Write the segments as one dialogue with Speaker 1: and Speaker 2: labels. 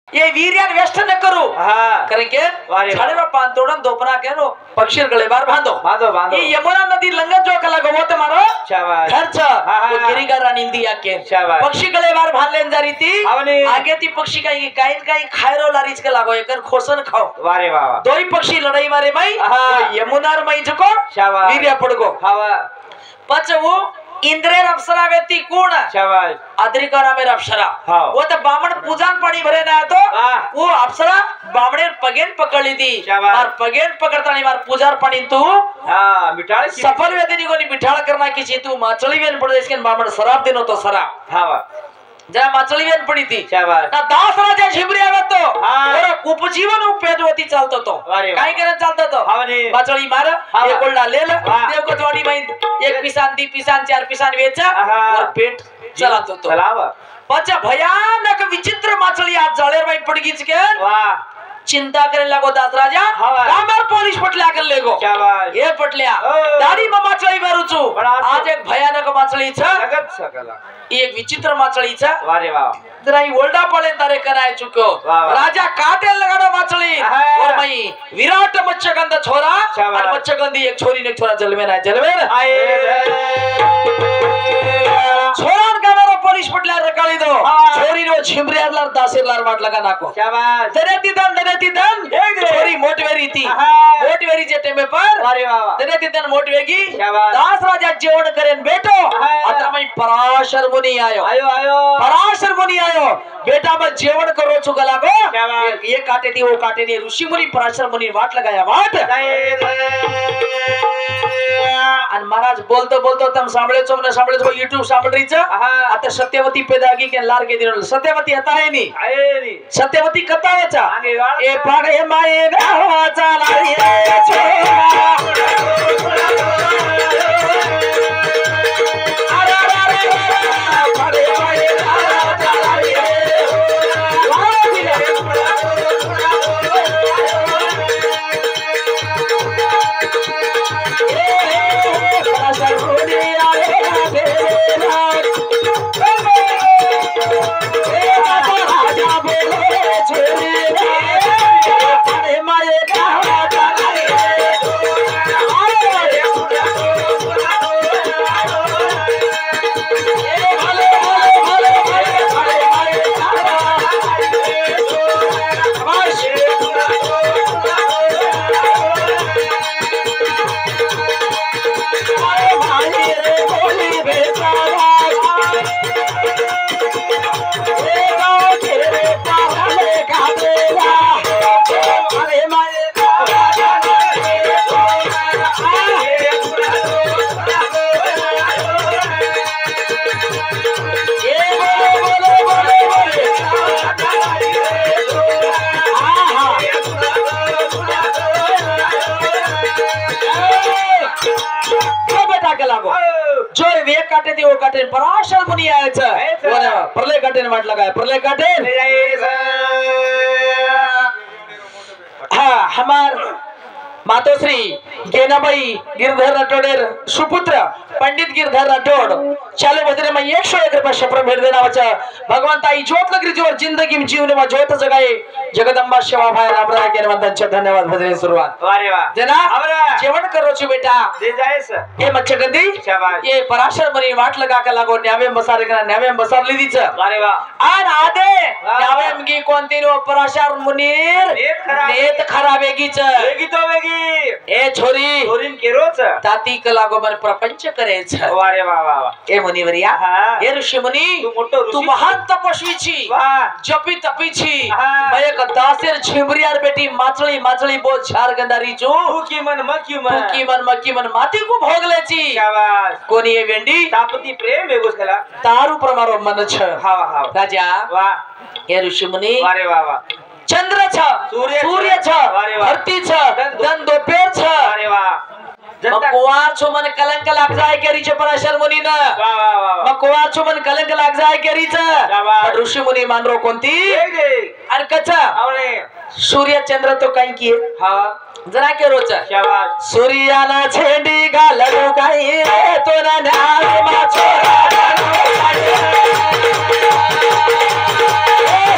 Speaker 1: ये वीर्यान व्यस्त न करो कारण के झाड़े में पान तोड़न दोपना के नो पक्षी गले बार बांधो बांधो बांधो ये यमुना नदी लंगन जो कला गो तो मारो खर्च वो गिरिगा रानी दिया के पक्षी गले बार बांध लेन जा रही थी आगे थी पक्षी का ये काइन खायरो लारीच के लागो एकन खोसन खाओ वारे वाह दो ही पक्षी लड़ाई मारे भाई यमुना र मई जको वीर्या पड़गो पच वो इंद्रेर अप्सरा व्यक्ति कोण अद्रिका नामेर अप्सरा वो तो बामण पूजान पाणी भरे ना तो वो अप्सरा बामणेर पगेन पकड़ली थी मार पगेन पकड़तानी मार पूजार पाणी तू मिठाळ सफल वेदनी कोणी मिठाळ करना की तू माचळी वेन पडे इसके बामण शराब देनो तो शराब जरा माचळी वेन पडी थी ना दास राजा झिबरी आवत तो और उपजीवन उपयोजवती चालतो तो काय करन चालतो तो माचळी मार एक गोल्डा लेल देव कोतवाडी माइन एक पिसान दी पिसान चार पिसान वेचा और पेट चलातो तो चलावा पचा भयानक विचित्र माचळी आज जळेर बाई पडगीच के वाह चिंता करे लागो दास राजा कामर पोलीस पटल्या कर लेगो ये पटल्या दाढी में माचळी मारूचू आज एक भयानक माचळी छ जगत सकला एक विचित्र माचळी छ वारे वाह जरा ही ओल्डा पळे तारे कराय चुको राजा काटे लगाडो माचळी और मई विराट मच्छगंध छोरा और मच्छगंधी एक छोरी ने छोरा जलवे ना छोरान कामर पोलीस पटल्या रकाळी दो छोरी रो झिमरियारलार दासेरलार वाट लगा नाको शाबाश दरेती दन छोरी मोटवेरी थी मोटवेरी जे टेमे पर अरे वाह दरेती दन मोटवेगी दास राजा जेवण करेन बेटो आता मई पराशर मुनी आयो पराशर मुनी आयो बेटा मैं जेवण करो छु गलागो ये काटे थी वो काटे नी ऋषि मुनि पराशर मुनि वाट लगाया वाट आणि महाराज बोलतो बोलतो तम सांभळे छो YouTube सांभळरी छ आता सत्यवती पेदागी के लार के दिन सत्यवती आता है नी सत्यवती कथा वाचा ए पाडे माये गावा चालाय वो काटे पराशर मुनि आए छ प्रलय काटे ने वाट लगाया प्रलय काटे हाँ हमार मातोश्री गेनाबाई गिरधर राठोडेर सुपुत्र पंडित गिरधर राठोड चालू बदरे में 101 रुपये शपथ भेट देना वचा भगवंता ई ज्योत लगरी जोर जिंदगी में जीवन में ज्योत जगाए जगदंबा शिवा भाई रामराय के वंदन धन्यवाद भजने शुरुआत वारे वाह जना जेवण करो छु बेटा दे जायस ये मच्छगंधी शाबाश ये पराशर मरी वाट लगा के लागो न्यावे मसारे करा न्यावे मसार लीधी छ वारे वाह आन आदे न्यावे की कोणती रो पराशर मुनीर नेत खराबेगी छ वेगी तो वेगी ए छोरी छोरीन केरो छ ताती के लागो मन प्रपंच करे छ वारे वाह वाह ए मुनिवरिया ए ऋषि मुनि तू महान तपस्वी छी जपी तपी छी मैं एक दासेर झिमरियार बेटी माचली माचली बोल झार गंधारी छु की मन मक्की मन माती को भोगले छी शाबाश कोनी ए वेंडी तापती प्रेम बेगोस कला तारू प्रमारो मन छ हां हां राजा वाह ए ऋषि मुनि वारे वाह वाह चंद्र छ सूर्य छ धरती छ दन दो पेड़ छ अरे वाह मकुवार छो मन कलंक लाग जाए के रीचे पराशर मुनि न वाह वाह वाह मकुवार छो मन कलंक लाग जाए के रीचे ऋषि मुनि मान रो कोणती अन कचा आवने सूर्य चंद्र तो काई की हां जरा के रोच शाबाश सूर्याला छेंडी घालू काही रे तो ना नाव मा छोरा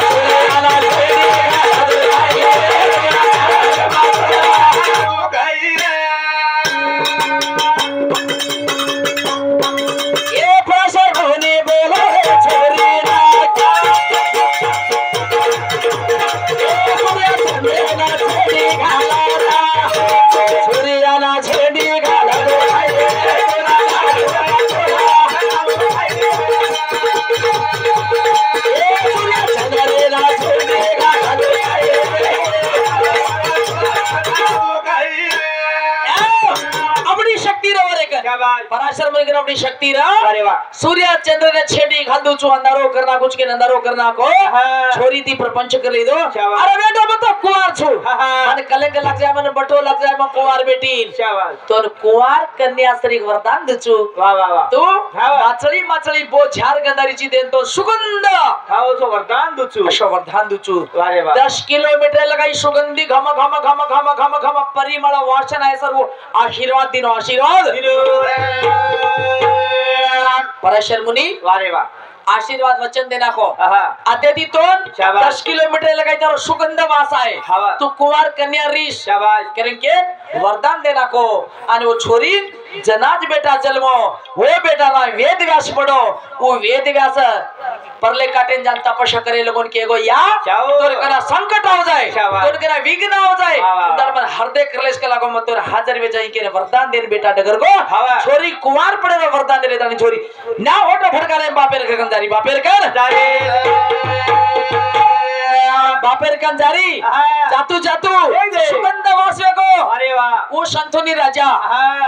Speaker 1: सूर्याला छेंडी पराशर मुनि अपनी शक्ति सूर्य चंद्र ने छेड़ी घाल दू चु अंधारो करना कुछ के अंधारो करना को छोरी थी प्रपंच कर ले दो अरे बेटा बता कुंवार छु माने कलंक लग जाए माने बटो लग जाए मैं कुंवार बेटी तो कुंवार कन्या श्री वरदान दचु वाह वाह वाह तू माचली माचली बो झार गंधारी ची देन तो सुगंध खाओ तो वरदान दचु अशो वरदान दचु अरे वाह 10 किलोमीटर लगाई सुगंधी घम घम घम घम घम घम परिमल वासन है सर वो आशीर्वाद दिनो आशीर्वाद पराशर मुनि वारे वाह आशीर्वाद वचन देना को आते दी तो 10 किलोमीटर लगाई तारो सुगंध वास आहे तू कुंवार कन्या रीश शाबाश करेंगे वरदान देना को आणि वो छोरी जनाज बेटा जन्मो वो बेटा ना वेद व्यास पढ़ो वो वेद व्यास परले काटेन जान तपस्या करे लोगन के गो या तोर कना संकट हो जाए तोर कना विघ्न हो जाए अंदर में हृदय करलेस के लागो मत तोर हाजिर में जाई के वरदान देन बेटा डगर को छोरी कुंवार पड़े वरदान दे तानी छोरी ना होटो फड़काले बापेर गंजारी बापेर कर बापेर कंजारी जातू जातू सुगंध वासवे को अरे वाह वो संतोनी राजा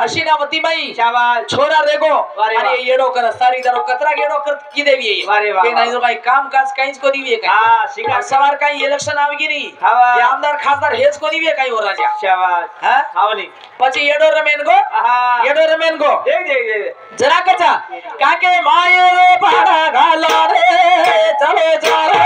Speaker 1: हसीनावती बाई शाबाश छोरा रेगो अरे येडो कर सारी दरो कतरा येडो कर की देवी अरे वाह नाही जो काही काम काज काहीच को दिवे काय हां शिकार सवार काही इलेक्शन आवीगिरी ये आमदार खासदार हेच को दिवे काही हो राजा शाबाश हां आवनी પછી येडो रमेन गो हां येडो रमेन गो देख देख देख जरा कचा काके माये रे पाड़ा घाला रे चले जा रे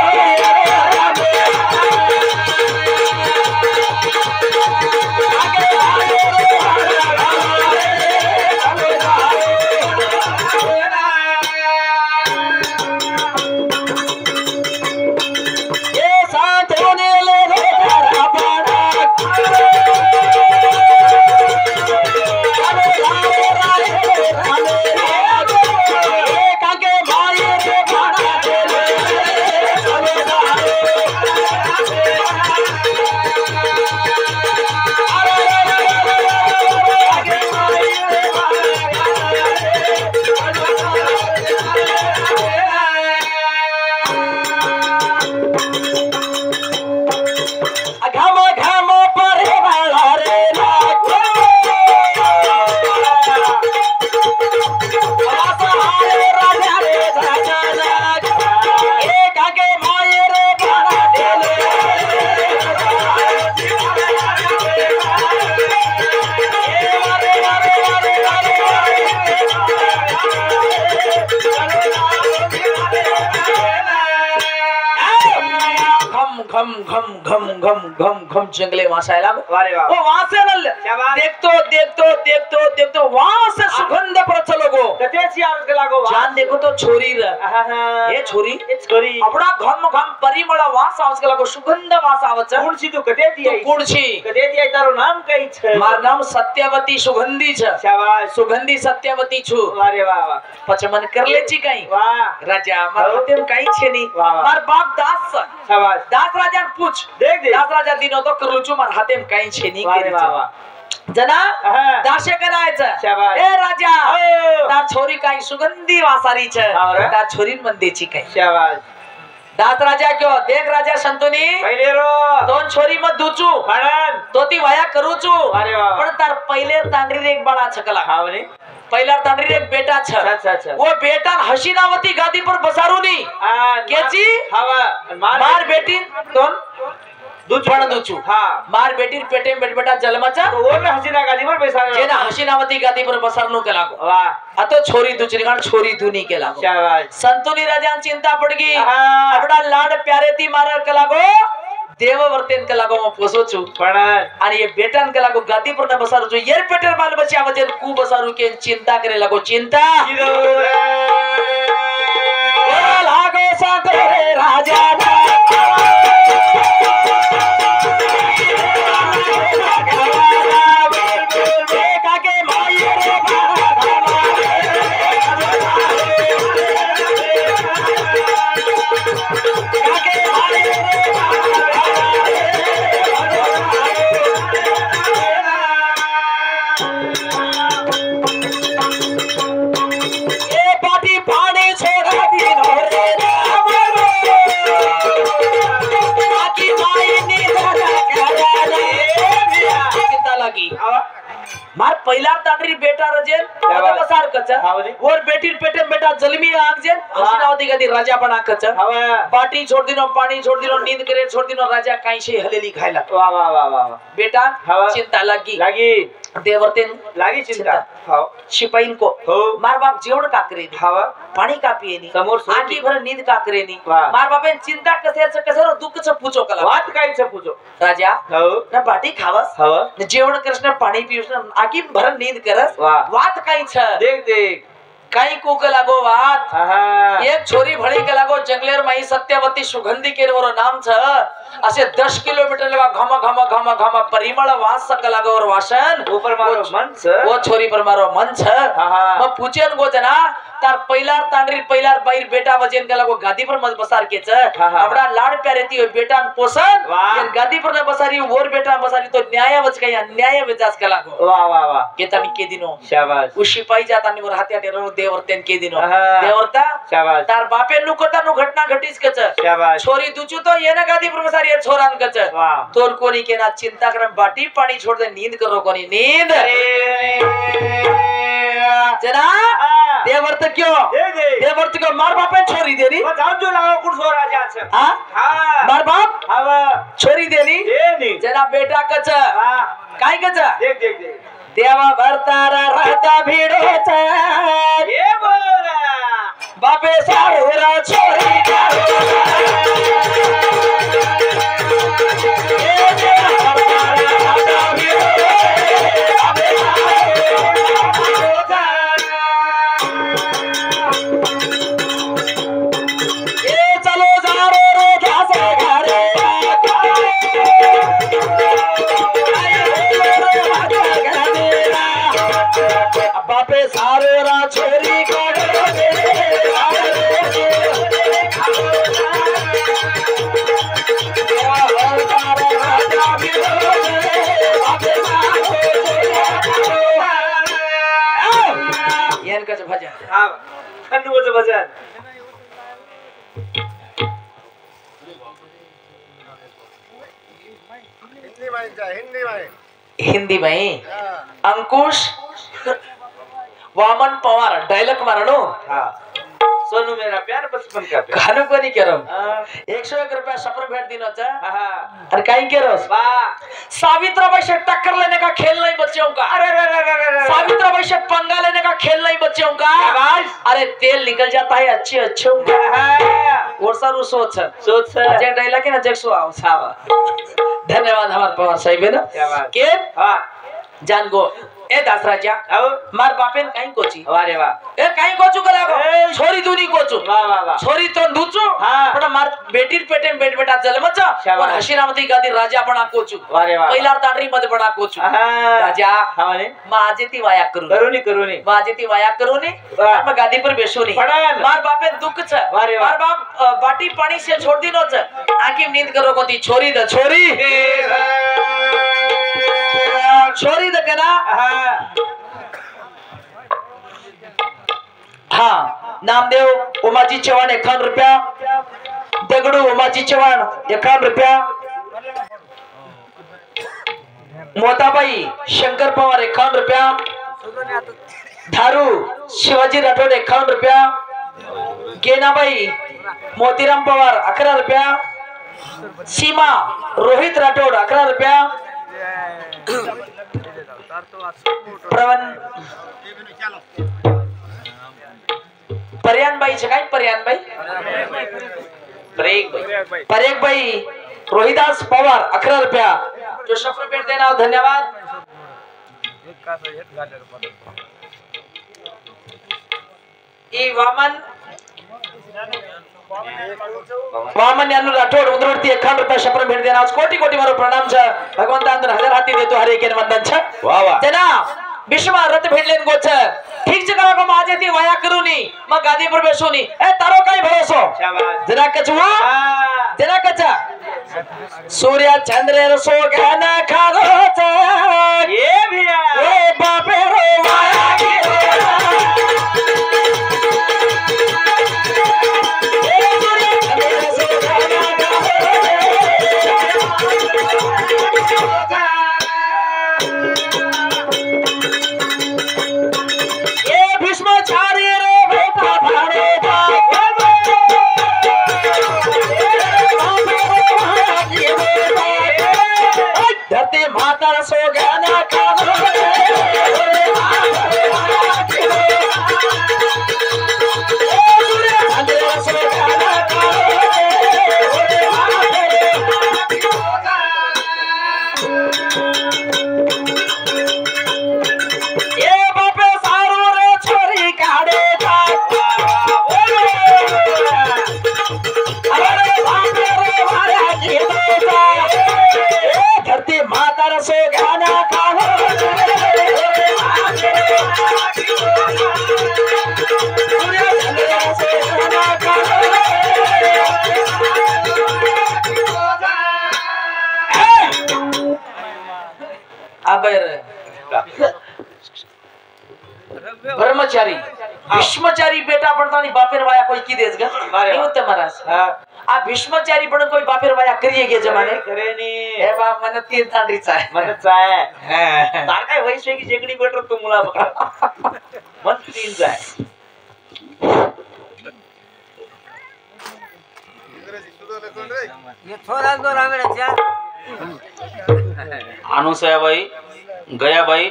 Speaker 1: घम जंगले वासायला वारे वाह वो वहां से देखतो वहां से सुगंध प्रचलो गो कतेची आवाज लागो जान देखो तो छोरी ये छोरी अपना घम परिमळ वास आवाज लागो सुगंध वास आवाज कोणची तू कतेची आई कतेची तारो नाम कई छ मार नाम सत्यवती सुगंधी छ शाबाश सुगंधी सत्यवती छु वारे वाह वाह पचमन करलेची काई वाह राजा मार हतेम काई छे नी मार बाप दास शाबाश दास राजा पूछ देख दास राजा दिनो तो करलुचू मार हातेम काई छे नी वारे वाह वाह जना दाशे करायचं ए राजा तार छोरी काही सुगंधी वासारी छ तार छोरी मंदेची काही शाबाश दास राजा क्यों देख राजा संतोनी पहिले रो दोन छोरी मत दुचू म्हणन तो ती वाया करूचू अरे वाह पण तार पहिले तांडरी एक बाळा छकला हावने पहिला तांडरी एक बेटा छ अच्छा वो बेटा हसीनावती गादी पर बसारूनी केची हवा मार बेटी दोन दुचू हां मार बेटी पेटे बेटा जन्माचा तो वो हसीना गादी पर बेसार जेना हसीनावती गादी पर बसारनो केला वाह अतो छोरी दुचरी गाण छोरी दुनी केला शाबाश संतोनी राजा चिंता पडगी आपडा लाड प्यारे ती मार केला गो देव वर्तेन केला गो पोसोचू पण आणि ये बेटन केला गो गादी पर बसारू जो येर पेटर बाल बची आवजे कु बसारू के चिंता करे लागो चिंता लागो सातरे राजा पानी छोड़ा दी रे पहिला तांडरी बेटा रजेल बसार कच और बेटी पेटे बेटा जलमी आगजेल हसीनावती गदी राजा बना कच बाटी छोड़ दिनो पानी छोड़ दिनो नींद करे छोड़ दिनो राजा काई से हलेली खायला वाह वाह वाह वाह बेटा चिंता लगी देवरतेन लागी चिंता शिपाईन को मार बाप जेवण का करे पाणी का पिये नी आखी भर नींद का करे नी मार बापेन चिंता कसे दुःख च पूछो कला वात काय च पूछो राजा ना बाटी खावस जेवण कृष्ण पाणी पियुस आखी भर नींद करस वात काय छ देख देख काही कोक लागो वात एक छोरी भळी के लागो जंगलेर माई सत्यवती सुगंधी केरवर नाम छ असे 10 किलोमीटर लगा घम घम घम घम परिमळ वास सक लागो और वासन ऊपर मारो मन छ वो छोरी पर मारो मन छ म पूछेन गो जना तार पहिलार तांडरी पहिलार बाईर बेटा वजन के लागो गादी पर मत बसार के छ अपना लाड प्यारे ती बेटा पोसन ये गादी पर न बसारी और बेटा बसारी तो न्याय वच काय अन्याय विचास के लागो वाह वाह वाह के तनी के दिनो शाबाश उ शिपाई जाता नि मोर हाते रो देवरतेन के दिनो देवरता शाबाश तार बापे नु कोता नु घटना घटीस के छ शाबाश छोरी दुचू तो ये ना गादी पर बसारी छोरान के छ तोर कोनी के ना चिंता करम बाटी पानी छोड़ दे नींद करो कोनी नींद जना देवर्त क्यों देवर्त को मार बापे छोरी देनी जान जो लाओ कुछ हो राजा छ हां मार बाप अब छोरी देनी जना बेटा कच काय कच देख देख देख देवा भरतारा रहता भीड़ो छ ये बोला बापे सारा छोरी का भजन हां खंडवच भजन हिंदी में अंकुश वामन पवार डायलॉग मारनो हां सोनू मेरा प्यार बचपन का प्यार खानो को नहीं करो 101 रुपया सफर भेट दिनो छ अरे काई करो वाह सावित्रीबाई से टक्कर लेने का खेल नहीं बच्चों का अरे सावित्रीबाई से पंगा लेने का खेल नहीं बच्चों का अरे तेल निकल जाता है अच्छे अच्छों का और सर सोच अजय डायलॉग है ना जग सो आओ सावा धन्यवाद हमारे पवार साहब है ना के हां जान गो ए दास राजा मार बापेन काई कोची वारे वाह ए काई कोचू करागो छोरी दूनी कोचू वाह वाह वाह छोरी तो दूचू पण मार बेटीर पेटे बेट बेटा जलमच और हशीरामती गादी राजा बना कोचू वारे वाह पहिला तांडरी मध्ये बना कोचू राजा हाने माजेती वाया करूनी माजेती वाया करूनी मग गादी पर बेसोनी मार बापेन दुख छ मार बाप बाटी पानी से छोड़ दिनो छ आंखी नींद करो कोती छोरी द छोरी छोरी द कना हाँ नामदेव उमाजी चव्हाण 51 रुपया दगडू उमाजी चव्हाण 51 रुपया मोताबाई शंकर पवार 51 रुपया धारू शिवाजी राठोड 51 रुपया गेनाबाई मोतीराम पवार 11 रुपया सीमा रोहित राठोड 11 रुपया पर्यान बाई छे काय पर्यान बाई परेक बाई रोहिदास पवार 11 रुपया जो सफर भेट देना धन्यवाद ई वामन यानु राठोड उदरवरती 51 रुपया सफर भेट देना कोटी कोटी मारो प्रणाम छ भगवंत अंदर हजार हाथी देतो हरे के वंदन छ वाह वाह जना विश्व रथ भेटलेन गो छ ठीक जगह को माजे ती वाया करूनी म गादी पर बेसोनी ए तारो काय भरोसो शाबाश जरा कचवा जरा कचा सूर्य चंद्र रसो गाना खारो छ ये भैया ए बापे रो वाया सो गाना खाओ ब्रह्मचारी भीष्मचारी बेटा पड़ता नहीं बापेर वाया कोई की देस नहीं होते महाराज आ भीष्मचारी पण कोई बापेर वाया करिए गे जमाने करे नहीं हे बाप मन तीन तांडीचा आहे मन चाय तार काय वैसे की जेकडी बेटर तू मुला मन तीन चाय
Speaker 2: ये थोड़ा दो रांगड्याच्या
Speaker 3: अनुसयाबाई गयाबाई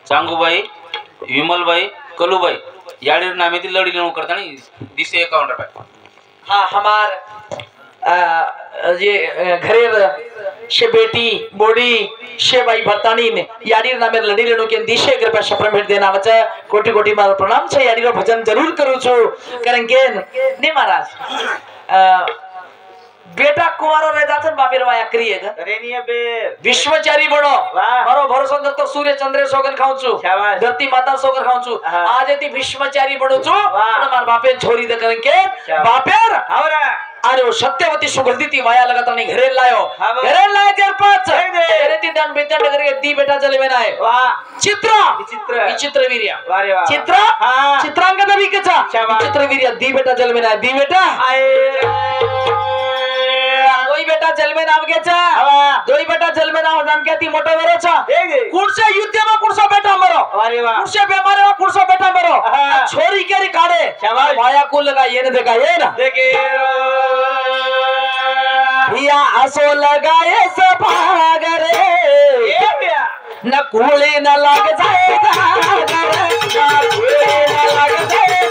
Speaker 3: चांगूबाई विमलबाई कलूबाई याडी नामेतील लढी लेणू करता नहीं दिसे 51 रुपये
Speaker 1: हाँ हमार ये घरेर शे बेटी बोडी शे बाई भरतानी ने याडीर नामेर लडी लेणू के दिशे कृपया शपथ भेट देना वचा कोटी कोटी मारो प्रणाम छे याडीरो भजन जरूर करू छु कारण के ने महाराज बेटा कुमारो रह जाते बापेर वाया करिए ग
Speaker 2: रेनिया बे
Speaker 1: विश्वचारी बनो मारो भरोसा कर तो सूर्य चंद्र सोगन खाऊं छु धरती माता सोगर खाऊं छु आज ती विश्वचारी बनो छु पण मार बापे छोरी दे करन के बापेर आवरा अरे वो सत्यवती सुगंधिती वाया लगातार नहीं घरे लायो घरे लाए देर पांच घरे ती दान बेटा नगर के दी बेटा चले में नाय वाह चित्र वीर्य चित्र चित्रांगदा भी कचा चित्र वीर्य दी बेटा चले में नाय दी बेटा दोई बेटा जल में नाव घ्यायचा दोई बेटा जल में नाव नाम क्या ती मोठा वरचा कुणसे युद्ध में कुणसा बेटा मरो अरे वाह कुणसे बेमारे में कुणसा बेटा मरो छोरी केरी काढे माया को लगा ये न देखा ये ना देखे या असो लगाए सभागरे न कूले न लग जाए न कूले न लग जाए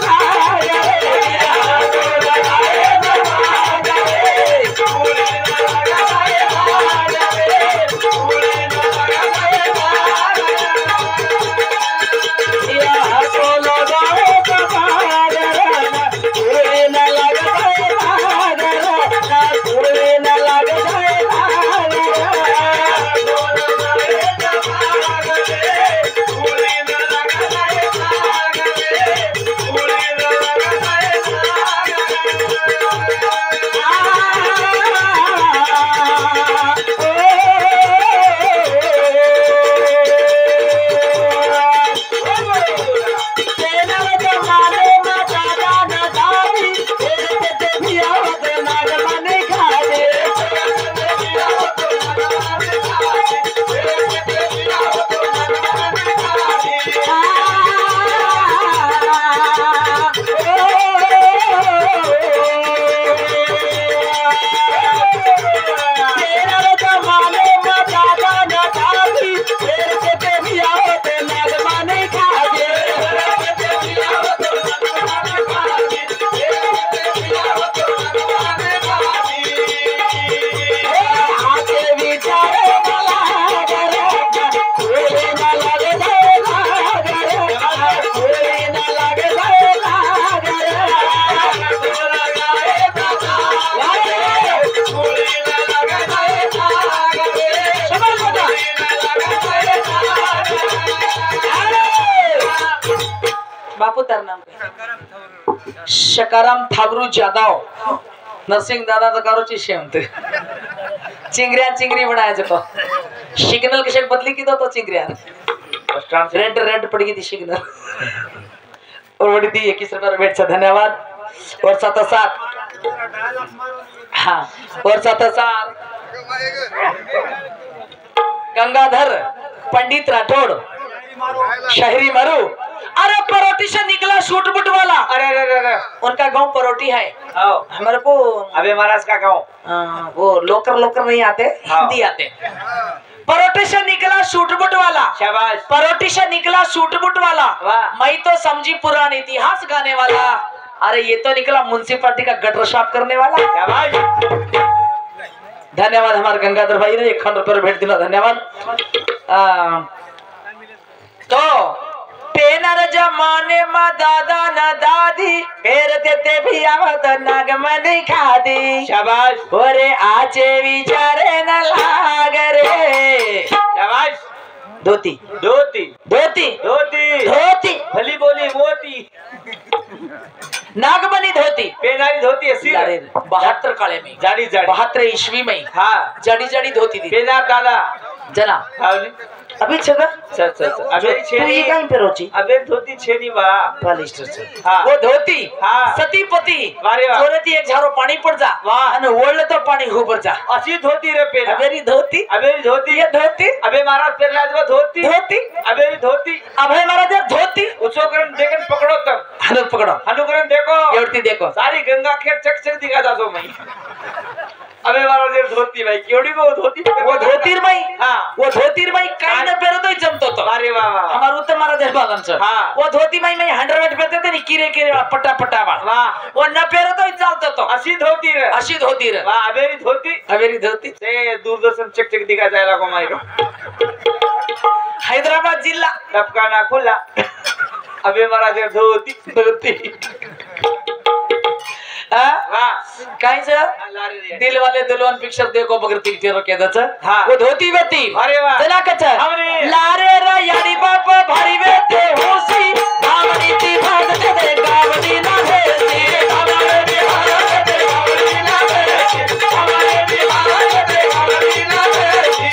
Speaker 1: बापू तर नाम शकाराम थाबरू जादव नरसिंह दादा तो करो ची शेमते चिंगरिया चिंगरी बनाया जको सिग्नल के शेक बदली की तो चिंगरिया रेड रेड पड़ गई थी सिग्नल और बड़ी थी 21 रुपये भेट से धन्यवाद और साथ साथ हाँ और साथ साथ गंगाधर पंडित राठौड़ शहरी मरु अरे परोटी से निकला सूट बूट वाला अरे उनका गांव परोटी है हमारे को
Speaker 2: अबे महाराज का गांव
Speaker 1: वो लोकर लोकर नहीं आते हिंदी आते परोठी से निकला सूटबूट वाला,
Speaker 2: शाबाश।
Speaker 1: परोठी से निकला सूटबूट वाला,
Speaker 2: वाह।
Speaker 1: मैं तो समझी पुराना इतिहास गाने वाला, अरे ये तो निकला म्युनिसिपालिटी का गटर साफ करने वाला।
Speaker 2: शाबाश।
Speaker 1: धन्यवाद हमारे गंगाधर भाई ने 1 रुपये भेट दिला, धन्यवाद। तो पेनर जमाने में दादा न दादी फेर देते भी आवत नागमनी खादी।
Speaker 2: शाबाश।
Speaker 1: ओरे आचे विचारे न लाग रे।
Speaker 2: शाबाश।
Speaker 1: धोती
Speaker 2: धोती
Speaker 1: धोती
Speaker 2: धोती
Speaker 1: धोती
Speaker 2: भली बोली मोती
Speaker 1: नागमनी धोती
Speaker 2: पेनारी धोती है सिर
Speaker 1: 72 काले में,
Speaker 2: जाड़ी जाड़ी
Speaker 1: 72 ईस्वी में
Speaker 2: हाँ
Speaker 1: जड़ी जड़ी धोती थी
Speaker 2: पेनार दादा
Speaker 1: जना।
Speaker 2: अभी
Speaker 1: छगा
Speaker 2: अच्छा अबे
Speaker 1: तू
Speaker 2: छेनी
Speaker 1: ये कहीं पे रोची
Speaker 2: अबे धोती छेनी बा
Speaker 1: पॉलिस्टर से
Speaker 2: हाँ।
Speaker 1: वो धोती
Speaker 2: हाँ।
Speaker 1: सती पति
Speaker 2: वारे वाह।
Speaker 1: जोरेती एक झारो पानी पड़ जा
Speaker 2: वाह।
Speaker 1: અને ઓળે તો પાણી ઉપર जा।
Speaker 2: अच्छी धोती रे पेना
Speaker 1: अबेरी धोती
Speaker 2: अबेरी धोती
Speaker 1: ये धोती
Speaker 2: अबे महाराज पेरला जो धोती
Speaker 1: धोती
Speaker 2: अबेरी धोती
Speaker 1: अभय महाराज ये धोती
Speaker 2: उसको करन देखन पकड़ो तब
Speaker 1: हनु पकड़ो
Speaker 2: अनुकरण देखो
Speaker 1: एवढी देखो
Speaker 2: सारी गंगा खेत चक चक दिखा जातो मैं अबे महाराज ये धोती भाई केवड़ी को धोती
Speaker 1: वो धोतीर बाई
Speaker 2: हाँ।
Speaker 1: वो धोतीर बाई काही न पेरतोय जमतो तो
Speaker 2: अरे वाह वाह
Speaker 1: हमार उत्तम महाराज है बागांचं
Speaker 2: हाँ।
Speaker 1: वो धोती बाई मैं 100 पेरते ते नी किरे किरे पट्टा पट्टा वाला
Speaker 2: वाह
Speaker 1: वो न पेरतोय चालतो तो
Speaker 2: अशी धोती रे
Speaker 1: अशी धोती रे
Speaker 2: वाह अबेरी धोती
Speaker 1: अबेरी धोती
Speaker 2: ते दूरदर्शन चक चक दिखा जायला को मायरो
Speaker 1: हैदराबाद जिल्हा
Speaker 2: टपकाना खुला अबे महाराज ये धोती
Speaker 1: धोती
Speaker 2: वाह
Speaker 1: काय दिल वाले दुल्हन पिक्चर देखो बगर पिक्चर के दच
Speaker 2: हाँ।
Speaker 1: वो धोती वेती
Speaker 2: अरे वाह।
Speaker 1: जना कच
Speaker 2: हमने
Speaker 1: लारे रा यारी बाप भारी वेते होसी धावणी ती भाग दे गावडी ना भेसी हमारे बिहार दे गावडी ना भेसी हमारे बिहार दे गावडी ना भेसी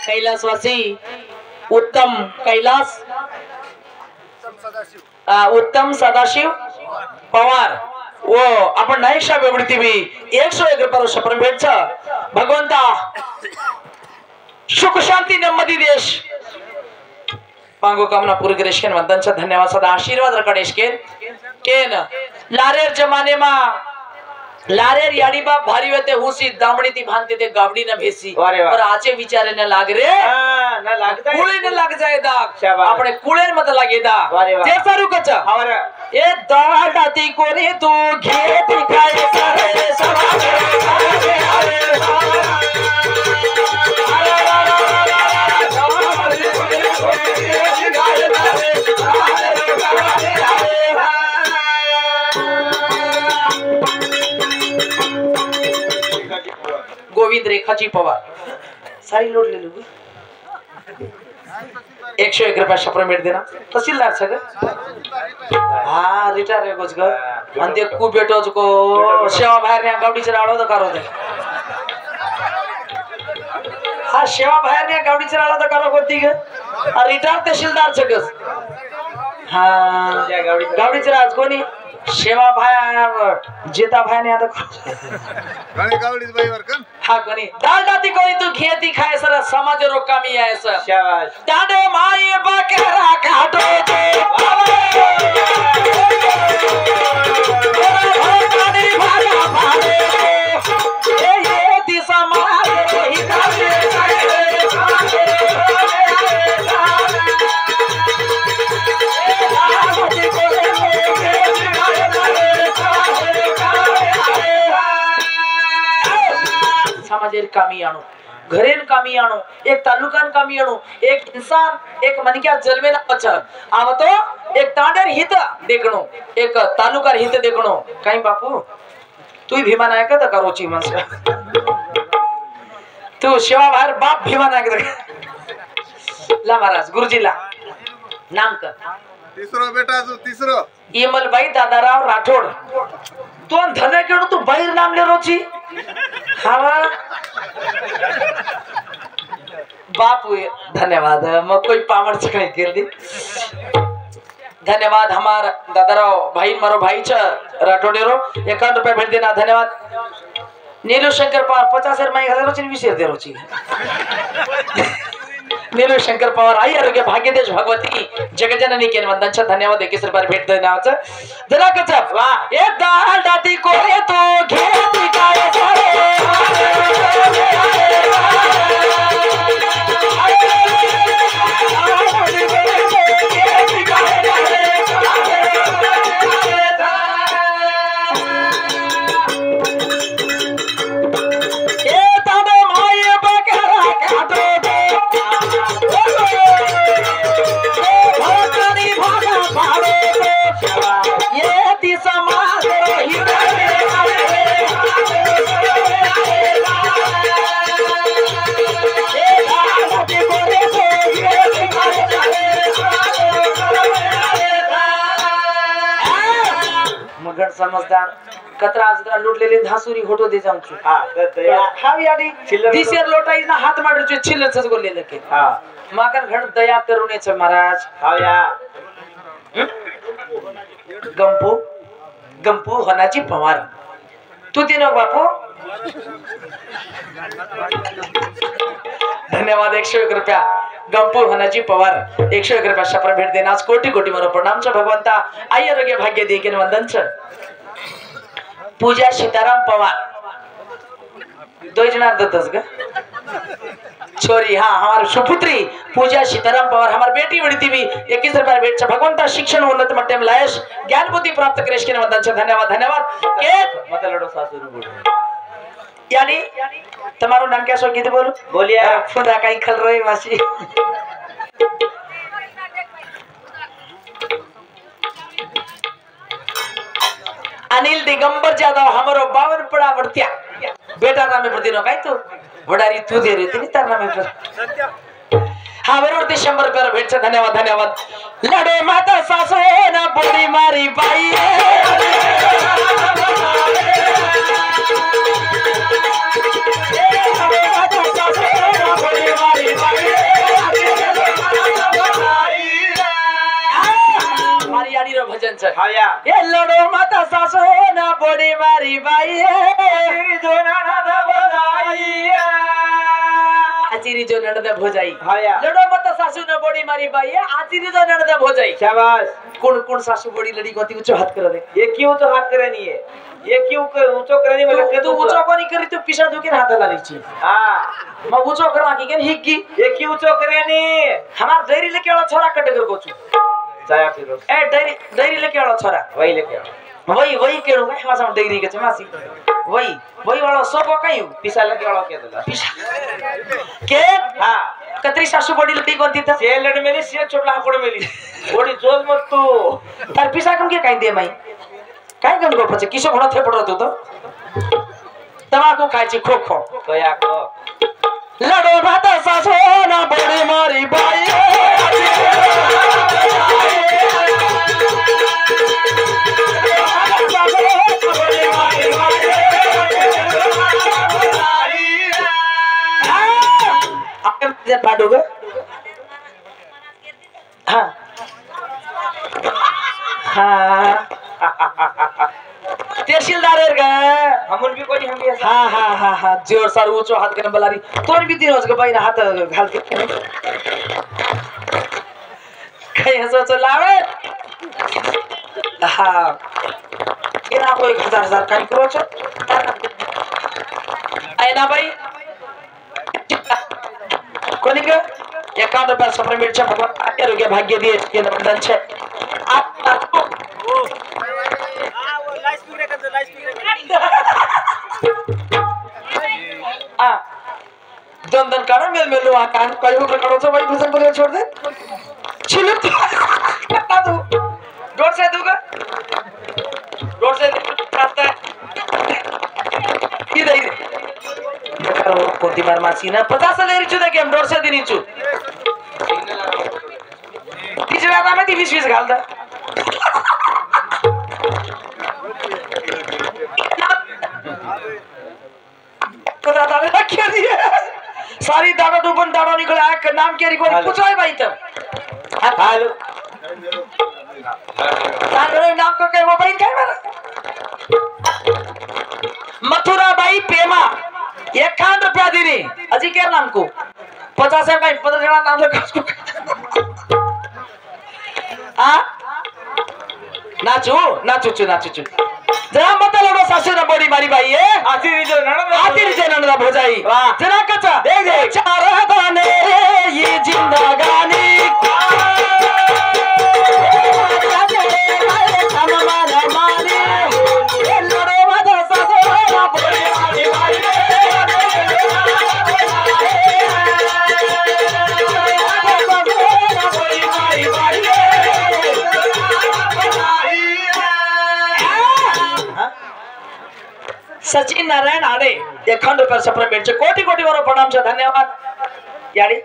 Speaker 1: कैलासवासी उत्तम कैलास उत्तम सदाशिव पवार वो आपण नाईकशा बेवडती भी 101 रुपये सप्रम भेटच भगवंता सुख शांती नेಮ್ಮದಿ देश पांगो कामना पूरी करेश केन वंदनचा धन्यवाद सदा आशीर्वाद रकडेश केन लारेर जमाने मा लारेर याडी बाप भारी होते हुसी दामणी ती भानते ते गावडी न भेसी
Speaker 2: अरे वाह।
Speaker 1: और आचे विचारे न लाग रे
Speaker 2: हाँ ना लगता है
Speaker 1: कुळे न लाग जाए दाग
Speaker 2: शाबाश।
Speaker 1: अपने कुळे मत लागे दा
Speaker 2: अरे वाह।
Speaker 1: जैसा रुकच
Speaker 2: हमारा
Speaker 1: ए दाडाती कोरी तू घेती काय सारे गोविंद रेखाजी पवार सारी लोड ले लो 101 रुपये सप्रम भेट देना तहसीलदार छ हाँ रिटायर है कुछ कर अंते कु बेटो को सेवा बाहेर ने गावडी चराळो द करो दे हाँ सेवा बाहेर ने गावडी चराळो द करो कोती ग रिटायर तहसीलदार छ ग हाँ गावडी चराज कोणी सेवा बाहेर जेता भाई ने आता
Speaker 4: गाडी गावडीच बाई वरकन
Speaker 1: हा कोणी दाल दाती कोणी तू खेती खाय सर समाज रोकामी आहे सर
Speaker 2: शाबाश
Speaker 1: ताडे माये बकरा काटो समाजेर कामी आणो घरेन कामी आणो एक तालुकान कामी आणो एक इंसान एक मनक्या जलमेन अचल आव तो एक तांडेर हित देखणो एक तालुकार हित देखणो काही बापू तू भीमा नाही का करोची माणसं तू शिवा बाहेर बाप भीमा नाही का ला महाराज गुरुजीला नाम कर
Speaker 4: तिसरं बेटा तू तिसरं
Speaker 1: इमलबाई दादाराव राठोड तो धने केडू तू बाहेर नामले रोची हवा बापू धन्यवाद मग कोई पामड़ चकने के लिए धन्यवाद हमार दादाराव भाई मारो भाई च राठोडेरो 51 रुपये भेट देना धन्यवाद नीलू शंकर पवार 50 माई घाला रोची 20 दे रोची नीलू शंकर पवार आई आरोग्य भाग्यदेश भगवती जगजननी के वंदनचा धन्यवाद 21 रुपये भेट देण्याचं जरा कच वाह ए दाल दाती कोरे तो घेती काय सारे समजदार कतरा आजरा लुटलेले धासुरी होटो दे जाऊची हाव याडी दिसेर लोटाई ना हात माडरचे छिल्लच गोलेले के माकर घड दया करूनेच महाराज हाव या गंपू गंपू होनाची पवार तू दिनो बापू धन्यवाद 101 रुपया गंपू होनाची पवार 101 रुपया शपर भेट देना आज कोटी कोटी मरो प्रणाम छ भगवंता आई आरोग्य भाग्य दे के वंदन छ पूजा सीताराम पवार 2 जना दतस ग छोरी हाँ हमारे सुपुत्री पूजा सीताराम पवार हमारी बेटी बड़ी थी भी 21 रुपये भेट भगवंता शिक्षण उन्नत मध्यम लायश ज्ञान बुद्धि प्राप्त करेश के वंदन से धन्यवाद धन्यवाद के मत लड़ो सासू यानी तुम्हारो नाम क्या सो गीत बोलो बोलिए खुदा कहीं खल रही मासी अनिल दिगंबर जादव हमारो 52 पड़ा वर्त्या बेटा नाम में प्रति नो काई तो वडारी तू दे रही थी तार नाम में हाँ बरोबर 100 रुपये भेट से धन्यवाद धन्यवाद लड़े माता सासो ना बोली मारी बाई मारियाड़ी रो भजन छ हाया ए लड़ो माता सासो ना बोली मारी बाई जो ना बोलाई आचिरी जो नडदा भोजाई हाया लड़ो माता सासू ना बोली मारी बाई आचिरी जो नडदा भोजाई शाबाश कौन कौन सासू बड़ी लड़ी कोती ऊंचो हाथ कर दे ये क्यों तो हाथ करनी है ये क्यों ऊंचो करनी मतलब तू ऊंचो कोनी करी तू पिसा दुके हाथ ला रही छी हां मैं ऊंचो करा की के हिक्की ये क्यों ऊंचो करनी हमार डेरी लेके वाला छोरा कट कर कोचू जाया फिरो ए डेरी लेके वाला छोरा वही लेके वही केड़ू है हमारा सामने डेरी के चमासी वही वाला सोको कहीं पिसा लेके वाला के दला पिसा के हां कतरी सासू बड़ी लटी कोती था से लड़ मेली से छोटला हाकोड़ मेली बड़ी जोल मत तू तार पिसा कम के काई दे माई काय गम गो पछे किसो घणो थे पड़ो तो तमाकू खाई छी खो खो कया को लड़ो भाता सासो ना बड़ी मारी बाई पाडोगे हाँ हाँ तहसीलदार हमन भी कोई हम हाँ हाँ हाँ हाँ जोर सर ऊंचो हाथ करने बलारी तोर भी दिन उसके भाई हाथ घाल के कहीं सोचो लावे हाँ ये ना कोई 1000 कहीं करो चो आए ना भाई कोनी के 51 रुपया सफर मिल छ भगवान आरोग्य भाग्य दिए के वंदन छ आप वो लाइट स्पीकर कर दो लाइट स्पीकर आ दंदन कारो मेल आ कान कयो करो छ भाई भूषण बोले छोड़ दे छिलू कटा दो डोर से दूंगा डोर से काटता है इधर कोती मार मासी ना 50 ले रिचू दे गेम 150 दिन रिचू तिसऱ्या आता मध्ये 20 घालता कदा दादा क्या दिया सारी दादा डूबन दादा निकला है नाम क्या रिकॉर्ड पूछो है भाई तब हेलो तारे नाम को क्या वो भाई क्या मारा मथुरा बाई पेमा 51 रुपया दी नहीं अजी क्या नाम को 50 है भाई 15 जना नाम लगा उसको हाँ नाचू नाचू चू नाचू चू जरा मत लड़ो सासू ना बड़ी मारी भाई है आती रिजे नंदा भोजाई जरा कच्चा देख देख चारा दाने ये जिंदगानी सचिन नारायण आडे 51 रुपये सप्र भेटचे कोटी कोटी वर प्रणाम छे धन्यवाद याडी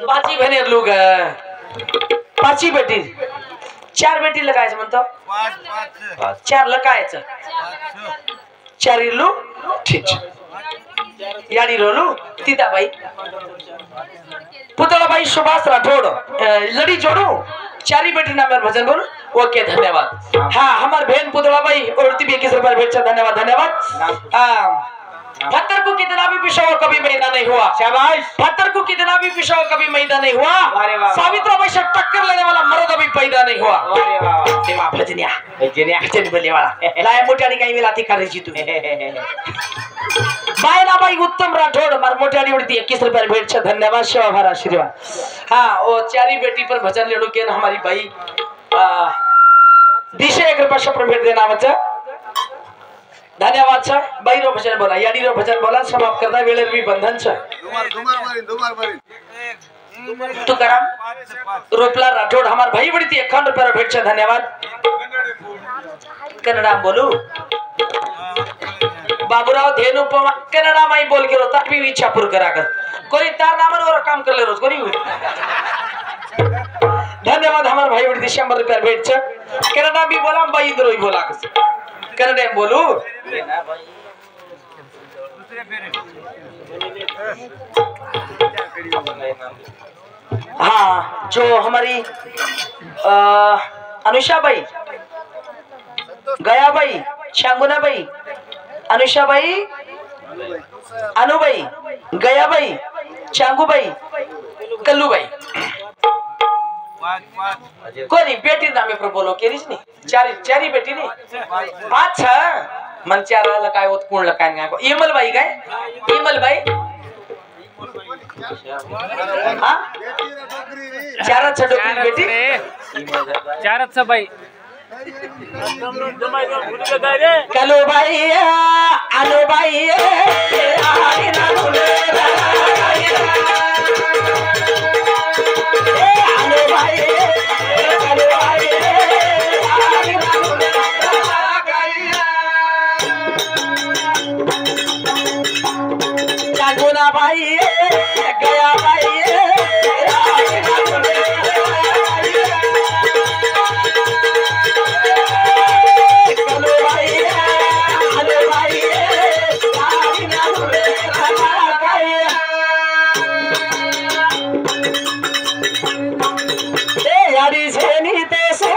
Speaker 1: पाची बहनेर लोग पाची बेटी 4 बेटी लगायचं म्हणतो 4 लगायचं 4 इल्लू ठीक याडी रोलू तीताबाई पुतळाबाई सुभाष राठोड लड़ी जोड़ू 4 बेटी नाम भजन बोलो ओके धन्यवाद हाँ हमारे बहन पुतला भाई और 21 रुपये भेज धन्यवाद धन्यवाद पत्थर को कितना भी पिछाओ कभी मैदा नहीं हुआ शाबाश पत्थर को कितना भी पिछाओ कभी मैदा नहीं हुआ सावित्रीबाई से टक्कर लेने वाला मर्द अभी पैदा नहीं हुआ देवा भजनिया भजन बोलने वाला लाए मोटियानी काही वेळा ती करायची तू बायना बाई उत्तम राठोड मार मोटियानी उड़ती 21 रुपये भेज धन्यवाद शिवाभार आशीर्वाद हाँ वो 4 बेटी पर भजन लेडू के हमारी भाई दिशे 1 रुपया शप्र भेट देना बच्चा धन्यवाद सर बाईरो भजन बोला याडीरो भजन बोला समाप्त करता वेळेर भी बंधन छ
Speaker 4: दुमार मारी
Speaker 1: तुकाराम रूपला राठोड हमार भाई बड़ी 51 रुपया भेट छ धन्यवाद कन्नडा बोलू बाबूराव धेनु पमा कन्नडा माई बोल के रोता भी इच्छा पूर्ण करा कर कोई तार नामर और काम कर ले रोज कोई धन्यवाद हमारे भाई बड़ी 100 रुपया भेट छ कन्नडा भी बोला बाई इधर ही बोला कस कन्नडा बोलू हाँ जो हमारी अनुषा भाई गया भाई शांगुना भाई अनुषा भाई अनु भाई गया भाई चांगू भाई कल्लू भाई कोनी बेटी नामे पर बोलो केरीच नहीं चारी बेटी नहीं 5 मन 4 लकाय होत कोण लकाय को इमल बाई काय इमल बाई हां 4 छडोकी बेटी
Speaker 5: 4 बाई
Speaker 1: कलो भाई आलो भाई आई ना भूले आलो भाई कलो भाई आई ना भूले जागुना भाई गया भाई आई ना भूले यारी से नीते से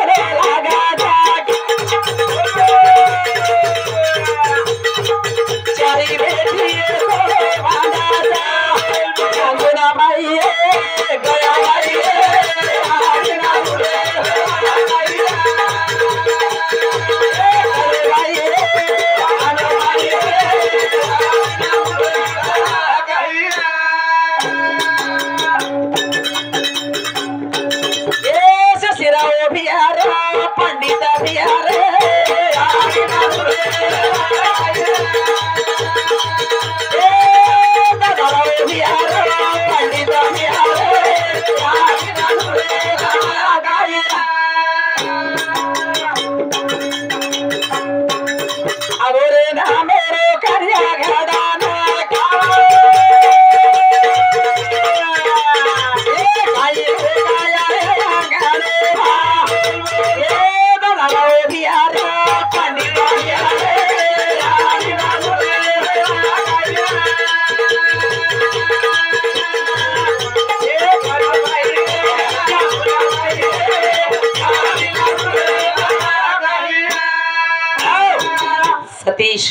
Speaker 1: सतीश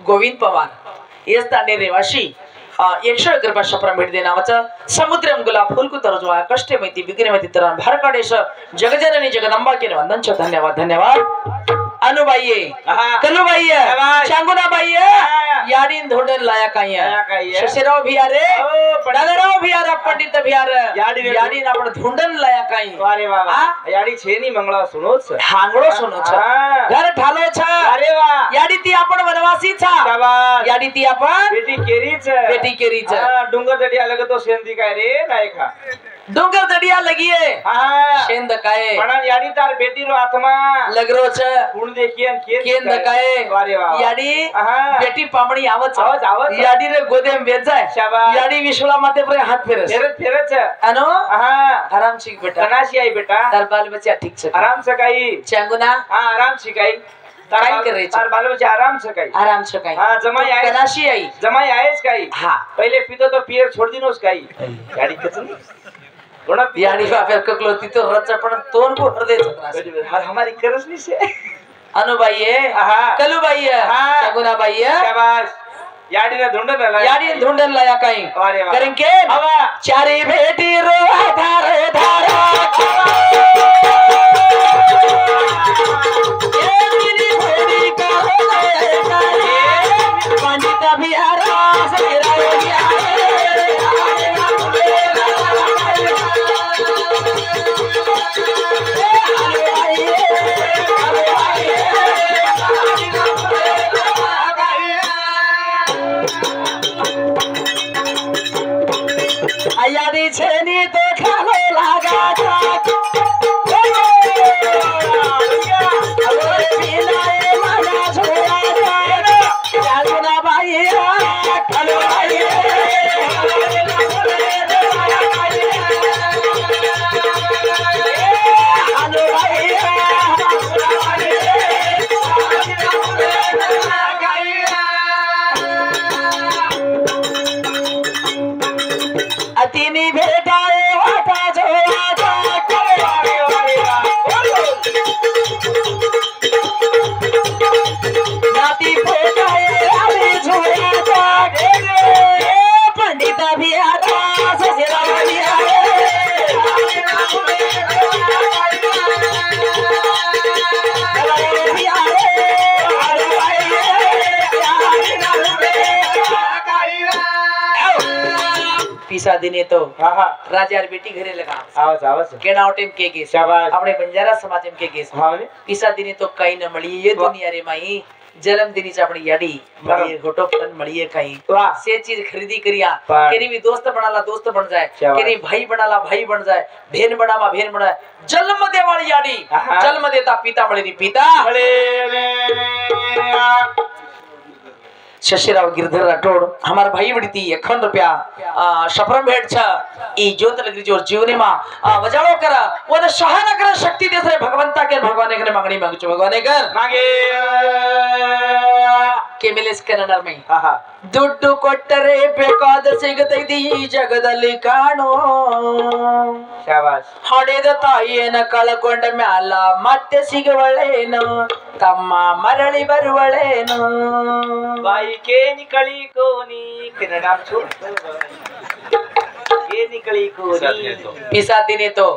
Speaker 1: गोविंद पवार येस तांडे रहिवाशी 101 रुपया भेट दे नावाचं समुद्रम गुलाब फुलकू तरजवा कष्टे माहिती बिगरे माहिती तर भारकाडेश जगजननी जगदंबा के वंदन धन्यवाद धन्यवाद अनुबाईये कलुबाईये चांगुनाबाईये याडीन धोडन लाया काही शशिराव भियारे दादाराव भियारा पंडित भियार याडीन आपण धोंडन लाया काही
Speaker 2: अरे बाबा याडी छेनी मंगळा सुनोच
Speaker 1: हांगडो सुनोच घर ठालो छ
Speaker 2: अरे वा
Speaker 1: याडी ती आपण वनवासी छ याडी ती आपण बेटी केरीच
Speaker 2: डुंगर दडिया लगे तो शेंदी काय रे नाही खा
Speaker 1: डुंगर दडिया लगिये शेंद काय
Speaker 2: पण याडी तार बेटी रो आत्मा
Speaker 1: लगरो छ
Speaker 2: कुण देखियन
Speaker 1: केंद काय
Speaker 2: अरे वा
Speaker 1: याडी बेटी पामणी आवच याडी रे गोदेम बेजाय याडी विश्वला माते पर हाथ फेरच अनो आराम सीख बेटा
Speaker 2: कनाशी आई बेटा
Speaker 1: तार बाल बच्चा ठीक छ
Speaker 2: आराम से काई
Speaker 1: चांगुना
Speaker 2: आराम सिकाई
Speaker 1: काय करे
Speaker 2: तार बाल बच्चा आराम से काई जमाई आए
Speaker 1: कनाशी आई
Speaker 2: जमाई आएस काई पहिले पितो तो पियर छोड़ दिनोस काई याडी कचनी कोणा
Speaker 1: याडी बापेर ककलो तितो रच पण तोन को हृदय छत्रास
Speaker 2: हमारी करसनी से
Speaker 1: अनुबाईये कलुबाईये चांगुनाबाईये
Speaker 2: शाबाश याडी
Speaker 1: धुंडन लाया काही कारण के चारी भेटी रो धार धारा पंडित भियारा यादी छेनी तो खालो लागा अतिनी भेटाए वाटा जो नाती भेटाए आले झोया पंडित भियारा ससुरा पिसा दिने तो राजार बेटी घरे लगा
Speaker 2: आवाज
Speaker 1: केनाव टेम के केस
Speaker 2: शाबाश
Speaker 1: अपने बंजारा समाज में के केस पिसा दिने तो काही न मळी ये दुनिया रे माई जन्म दिनीची आपणी याडी मळी घोटो पण मळी काही से चीज खरीदी करिया केनी भी दोस्त बनाला दोस्त बन जाए केनी भाई बनाला भाई बन जाए भेन बनावा भेन बन जाए जन्म देवाळी याडी जन्म देता पिता मळी पिता शशिराव गिरधर राठौड़ हमार भाई बड़ी 51 रुपया शपरम भेट छ ई ज्योत लगरी जोर जीवने मा वजाळो करा वन सहायता कर शक्ति देस रे भगवंता के भगवान ने मांगणी मागचो भगवान कर
Speaker 2: मागे
Speaker 1: के मिलेस करणार मई ದುಡ್ಡು ಕೊಟ್ಟರೆ ಬೇಕಾದ ಸಿಗತೈತಿ ಈ ಜಗದಲ್ಲಿ ಕಾಣೋ
Speaker 2: ಶಾಬಾಷ್
Speaker 1: ಹೊಡೆದ ತಾಯಿಯನ ಕಳಕೊಂಡ ಮ್ಯಾಲ ಮತ್ತೆ ಸಿಗುವಳೇನು ತಮ್ಮ ಮರಳಿ ಬರುವಳೇನು
Speaker 2: ಬಾಯಿ के निकली कोनी कन्नड़ा छोड़ के निकली कोनी
Speaker 1: पिसा दिने तो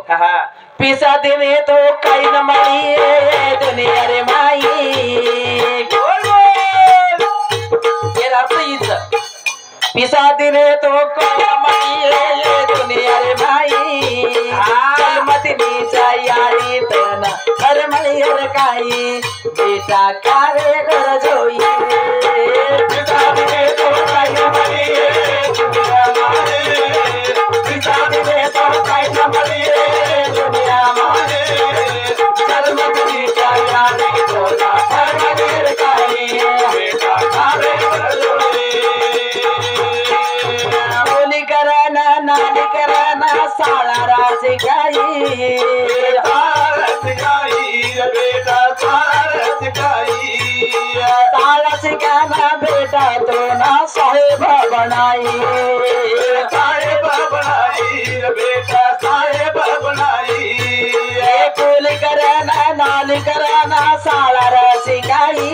Speaker 1: कई न मळिए दुनिया रे माई पिसा दिने तो मळिए दुनिया रे भाई जन्मदिनीच्या याडी तन हर मळियर काही बेटा कारे घर जोई पिसा दिने तो काही मळिए दुनिया मारे पिसा दिने तो काही मळिए दुनिया मारे जन्मदिनीच्या याडी तन हर मळियर काही बेटा कारे घर जोई नानी कराना साला रास गाई
Speaker 2: बेटा
Speaker 1: साला सिखाना बेटा तो ना साहेब बनाई
Speaker 2: बेटा साहेब बनाई
Speaker 1: कुल कराना नानी कराना साला रास गाई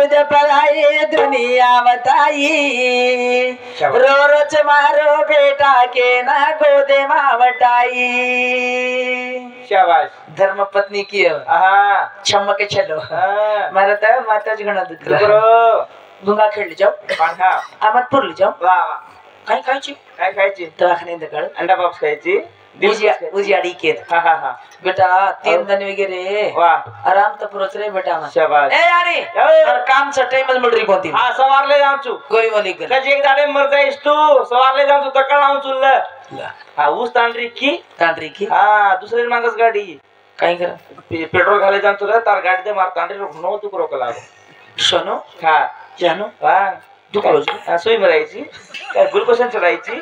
Speaker 1: दूध पलाई दुनिया बताई रो रोज मारो बेटा के ना गोदे मावटाई
Speaker 2: शाबाश
Speaker 1: धर्म पत्नी की
Speaker 2: हा
Speaker 1: चमक चलो मारा तर माताच घणा दुखला
Speaker 2: बरोबर
Speaker 1: भुंगा खेळली जाऊ
Speaker 2: पांढा
Speaker 1: अहमदपूरली जाऊ
Speaker 2: वा वा
Speaker 1: काय खायची
Speaker 2: काय खायची
Speaker 1: दवाखान्यात दगड
Speaker 2: अंडा पाप्स खायची
Speaker 1: उजियाडी केत
Speaker 2: हा हा हा
Speaker 1: बेटा 3 दिन वगैरे
Speaker 2: वा
Speaker 1: आराम तर पुरच रे बेटा
Speaker 2: शाबाश
Speaker 1: ए यारी काम च टाइम मडरी कोणती
Speaker 2: हा सवारले जाऊ चू
Speaker 1: गोरी वाली कर
Speaker 2: कधी एक दाडे मर जाईस तू सवारले जाऊ तू तकड लावून चुल्ल हा ऊस तांडरी की
Speaker 1: तांडरी की
Speaker 2: हा दुसरी मागच गाडी
Speaker 1: काय कर
Speaker 2: पेट्रोल घाले जाऊ तुला तार गाडी दे मार तांडरी नो तू रोक लागो
Speaker 1: सोनो
Speaker 2: हा
Speaker 1: जानो
Speaker 2: वा
Speaker 1: दुखलो
Speaker 2: हा सोय मरायची काय गुलकोशन चढायची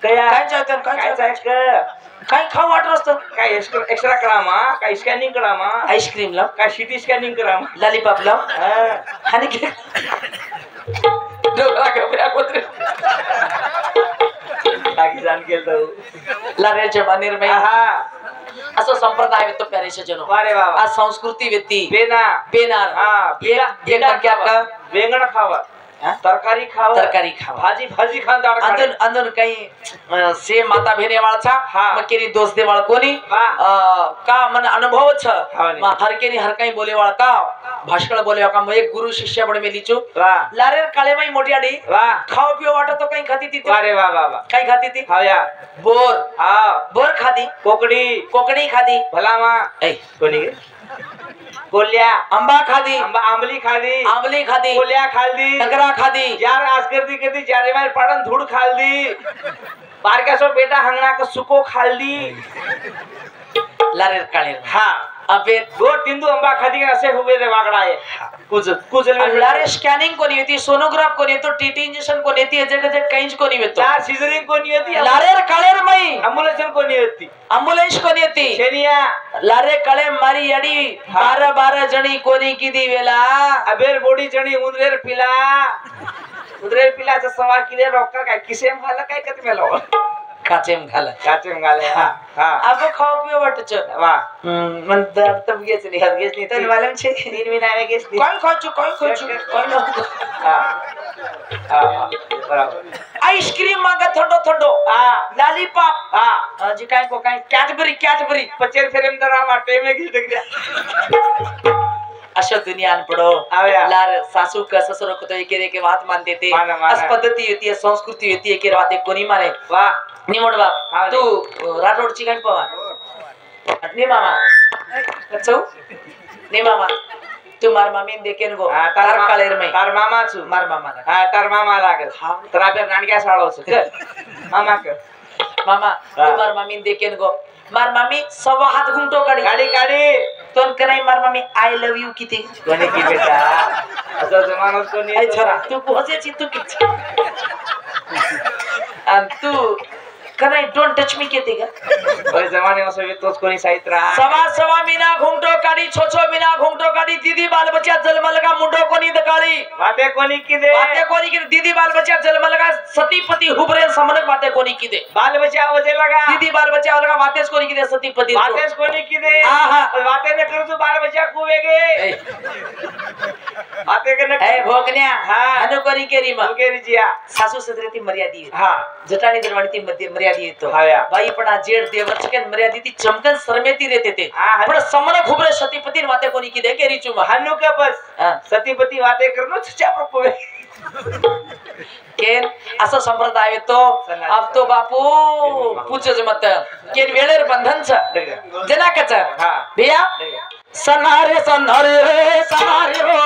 Speaker 2: काय
Speaker 1: काय चाहते
Speaker 2: काय
Speaker 1: काय खाऊ वाटत असतं
Speaker 2: काय एक्स्ट्रा करामा काय स्कॅनिंग करामा
Speaker 1: आईस्क्रीम लाव
Speaker 2: काय सिटी स्कॅनिंग करामा
Speaker 1: लॉलीपॉप लाव आणि के डोळा गबऱ्या कोत्रे
Speaker 2: बाकी जाण केलं
Speaker 1: लारेच्या बानेर में
Speaker 2: हा
Speaker 1: असं संप्रदाय तो प्यारेशा जनो
Speaker 2: वारे बाबा
Speaker 1: आज संस्कृती व्यक्ती
Speaker 2: बेना
Speaker 1: बेनार
Speaker 2: हा
Speaker 1: एक क्या का
Speaker 2: वेंगण खावा तरकारी खावा
Speaker 1: तरकारी खावा
Speaker 2: भाजी भाजी खांदा
Speaker 1: अंदर अंदर काही से माता भेने वाळचा
Speaker 2: हा.
Speaker 1: मग केरी दोस्त दे वाळ कोणी
Speaker 2: हा.
Speaker 1: का मन अनुभव छ
Speaker 2: हा नी.
Speaker 1: मग हर केरी हर काही बोले वाळ का भाषण बोले का मग एक गुरु शिष्य बड मेली चू
Speaker 2: वा
Speaker 1: लारे काळे माई मोठी आडी
Speaker 2: वा
Speaker 1: खाओ पिओ वाटत तो काही खाती ती
Speaker 2: वारे वा वा वा
Speaker 1: काही खाती ती
Speaker 2: खाया
Speaker 1: बोर
Speaker 2: हा
Speaker 1: बोर खादी कोकणी खादी
Speaker 2: भला मा
Speaker 1: ऐ
Speaker 2: कोणी गे कोल्या
Speaker 1: आंबा खादी
Speaker 2: आंबली खाली
Speaker 1: आंबली खादी
Speaker 2: कोल्या खाली
Speaker 1: नगरा खादी
Speaker 2: यार आज करती करती चारे मार पाडन धूड़ खाली बारका सो बेटा हंगना का सुको खाली
Speaker 1: लारे काळे
Speaker 2: हा
Speaker 1: अबे
Speaker 2: दो तिंदू अंबा खादी के असे हुए रे वागड़ा है कुजल में
Speaker 1: लारे स्कॅनिंग कोणी होती सोनोग्राफ कोणी येतो टीटी इंजेक्शन कोणी येते जग जग काहीच कोणी येतो
Speaker 2: चार सीजरिंग कोणी होती
Speaker 1: लारे काळे मई
Speaker 2: एम्बुलेंस कोणी होती
Speaker 1: एम्बुलेंस कोणी येते
Speaker 2: शेनिया
Speaker 1: लारे काळे मारी अडी 12 जणी कोणी किती वेला
Speaker 2: अबेर बोडी जणी उंदरेर पिलाचा सवा किले रोका काय किसेम खाला काय कत मेलो
Speaker 1: काचेम
Speaker 2: घाले हा हा
Speaker 1: अब खाओ पिओ वाटच
Speaker 2: वा
Speaker 1: मन दर तब गेच नाही तन वालम छे
Speaker 2: 3 महीना में गेस
Speaker 1: कोण खाचू कोण
Speaker 2: हा हा बराबर
Speaker 1: आईस्क्रीम मागा थंडो
Speaker 2: हा
Speaker 1: लॉलीपॉप
Speaker 2: हा
Speaker 1: जी काय को काय कॅडबरी
Speaker 2: पचेर फेरेम तर वाटे में घिस दे
Speaker 1: अशा दुनियान पडो
Speaker 2: आव्या.
Speaker 1: लार सासू का ससुर को तो एकेरे के बात मानते थे
Speaker 2: माना.
Speaker 1: अस पद्धती होती है संस्कृती होती है एकेरे बात कोणी माने
Speaker 2: वाह
Speaker 1: निमोड बाप
Speaker 2: हा,
Speaker 1: तू राठोडची काय पवा ने मामा कचौ ने मामा तू मार मामी देखेन गो तार काळेर मै
Speaker 2: तार मामा छु
Speaker 1: मार मामा
Speaker 2: हा तार मामा लागल
Speaker 1: हा.
Speaker 2: तर आपल्या नाणक्या साळवस मामा कर
Speaker 1: मामा
Speaker 2: हा.
Speaker 1: तू मार मामी देखेन गो मार मामी 1.5 हात घुमटो काढी तोन कनाई मार मामी आय लव यू किती
Speaker 2: कोणी की बेटा असं जमानात कोणी
Speaker 1: आई छरा तू पोहचेची तू किती आणि तू कनाई डोंट टच मी केते का
Speaker 2: बरे जमाने में सब तोच कोणी साहित रहा
Speaker 1: सवा मीना घुमटो काढी छो मीना घुमटो काढी दीदी बाल बच्चा जलमल का मुंडो कोनी दकाळी
Speaker 2: बाते कोणी की दे
Speaker 1: बाते कोनी की दीदी बाल बच्चा जलमल का सतीपति हुबरे समनक बाते कोनी की दे
Speaker 2: बाल बच्चा आवाजे लगा
Speaker 1: दीदी बाल बच्चा लगा बातेस कोनी की दे सतीपति
Speaker 2: बातेस कोणी की दे
Speaker 1: आहा.
Speaker 2: बाते ने कर तू बाल बच्चा कुवेगे बाते के न
Speaker 1: ए भोगन्या
Speaker 2: हाँ.
Speaker 1: अनु कोनी केरी मा
Speaker 2: कुवेगे जिया
Speaker 1: सासू सदरती मर्यादी
Speaker 2: हां
Speaker 1: जटाणी दरवाणी ती मध्य मर्यादी येतो
Speaker 2: हा या.
Speaker 1: बाई पण आ जेड देवच के मर्यादी ती चमकन सरमेती रहते थे
Speaker 2: हा.
Speaker 1: पण समनक हुबरे सतीपति बाते कोनी की दे केरी चुमा
Speaker 2: हन्नू का बस सतीपती वाते करनो छुचा प्रकोवे
Speaker 1: केन असा संप्रदाय येतो अब तो बापू पूछच मत केन वेळेर बंधन छ जना कच
Speaker 2: हां
Speaker 1: भैया सनारे रे सनारे रो